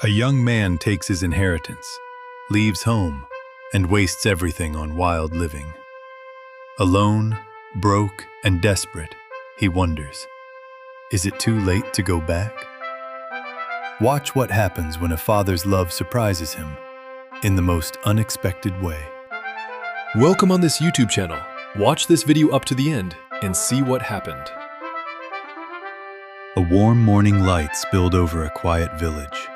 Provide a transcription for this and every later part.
A young man takes his inheritance, leaves home, and wastes everything on wild living. Alone, broke, and desperate, he wonders, is it too late to go back? Watch what happens when a father's love surprises him in the most unexpected way. Welcome on this YouTube channel. Watch this video up to the end and see what happened. A warm morning light spilled over a quiet village.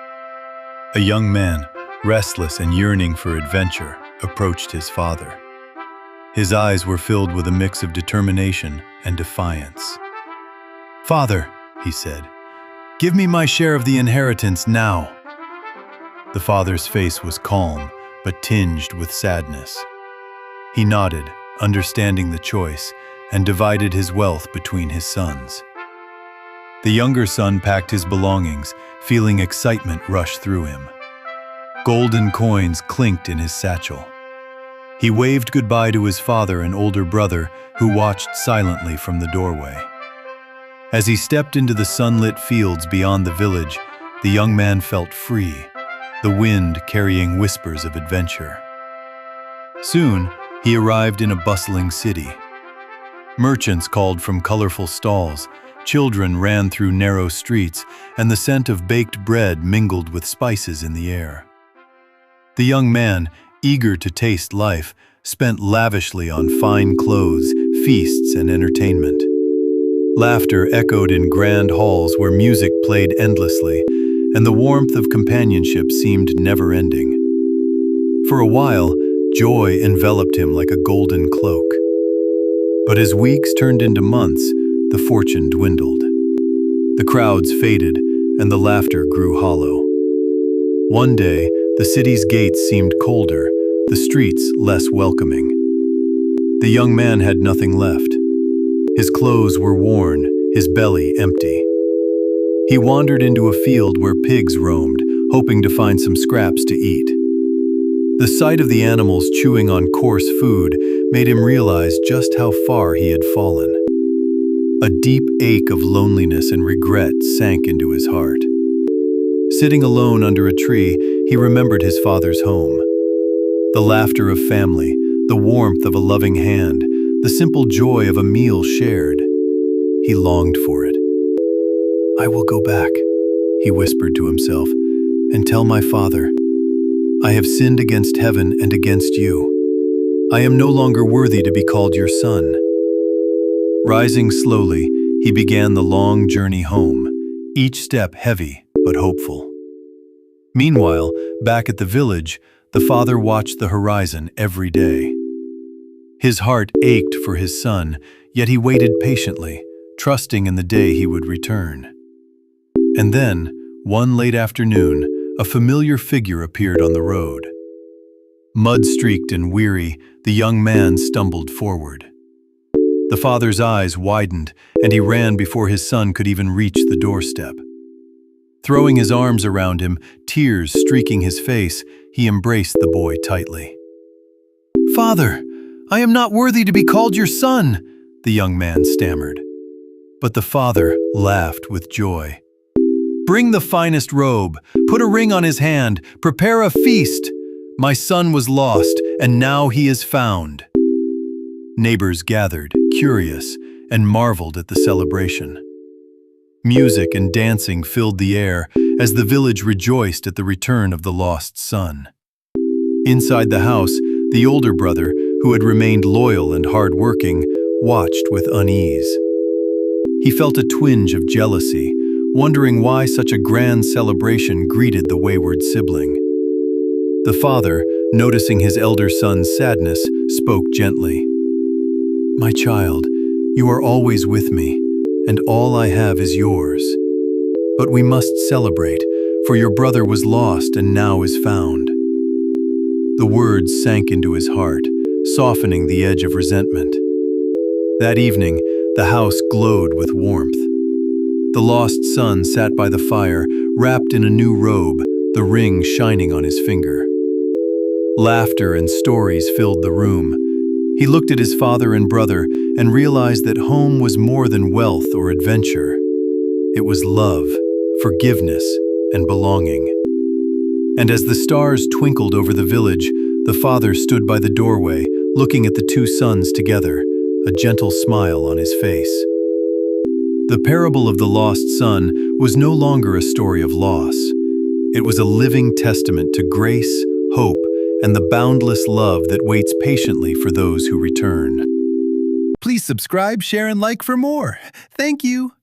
A young man, restless and yearning for adventure, approached his father. His eyes were filled with a mix of determination and defiance. "Father," he said, "give me my share of the inheritance now." The father's face was calm, but tinged with sadness. He nodded, understanding the choice, and divided his wealth between his sons. The younger son packed his belongings, feeling excitement rush through him. Golden coins clinked in his satchel. He waved goodbye to his father and older brother, who watched silently from the doorway. As he stepped into the sunlit fields beyond the village, the young man felt free, the wind carrying whispers of adventure. Soon, he arrived in a bustling city. Merchants called from colorful stalls, children ran through narrow streets, and the scent of baked bread mingled with spices in the air. The young man, eager to taste life, spent lavishly on fine clothes, feasts, and entertainment. Laughter echoed in grand halls where music played endlessly, and the warmth of companionship seemed never-ending. For a while, joy enveloped him like a golden cloak. But as weeks turned into months, the fortune dwindled. The crowds faded, and the laughter grew hollow. One day, the city's gates seemed colder, the streets less welcoming. The young man had nothing left. His clothes were worn, his belly empty. He wandered into a field where pigs roamed, hoping to find some scraps to eat. The sight of the animals chewing on coarse food made him realize just how far he had fallen. A deep ache of loneliness and regret sank into his heart. Sitting alone under a tree, he remembered his father's home. The laughter of family, the warmth of a loving hand, the simple joy of a meal shared. He longed for it. "I will go back," he whispered to himself, "and tell my father, I have sinned against heaven and against you. I am no longer worthy to be called your son." Rising slowly, he began the long journey home, each step heavy but hopeful. Meanwhile, back at the village, the father watched the horizon every day. His heart ached for his son, yet he waited patiently, trusting in the day he would return. And then, one late afternoon, a familiar figure appeared on the road. Mud-streaked and weary, the young man stumbled forward. The father's eyes widened, and he ran before his son could even reach the doorstep. Throwing his arms around him, tears streaking his face, he embraced the boy tightly. "Father, I am not worthy to be called your son," the young man stammered. But the father laughed with joy. "Bring the finest robe, put a ring on his hand, prepare a feast. My son was lost, and now he is found." Neighbors gathered, curious, and marveled at the celebration. Music and dancing filled the air as the village rejoiced at the return of the lost son. Inside the house, the older brother, who had remained loyal and hard-working, watched with unease. He felt a twinge of jealousy, wondering why such a grand celebration greeted the wayward sibling. The father, noticing his elder son's sadness, spoke gently. "My child, you are always with me, and all I have is yours. But we must celebrate, for your brother was lost and now is found." The words sank into his heart, softening the edge of resentment. That evening, the house glowed with warmth. The lost son sat by the fire, wrapped in a new robe, the ring shining on his finger. Laughter and stories filled the room. He looked at his father and brother and realized that home was more than wealth or adventure. It was love, forgiveness, and belonging. And as the stars twinkled over the village, the father stood by the doorway, looking at the two sons together, a gentle smile on his face. The parable of the lost son was no longer a story of loss. It was a living testament to grace, hope, and the boundless love that waits patiently for those who return. Please subscribe, share, and like for more. Thank you.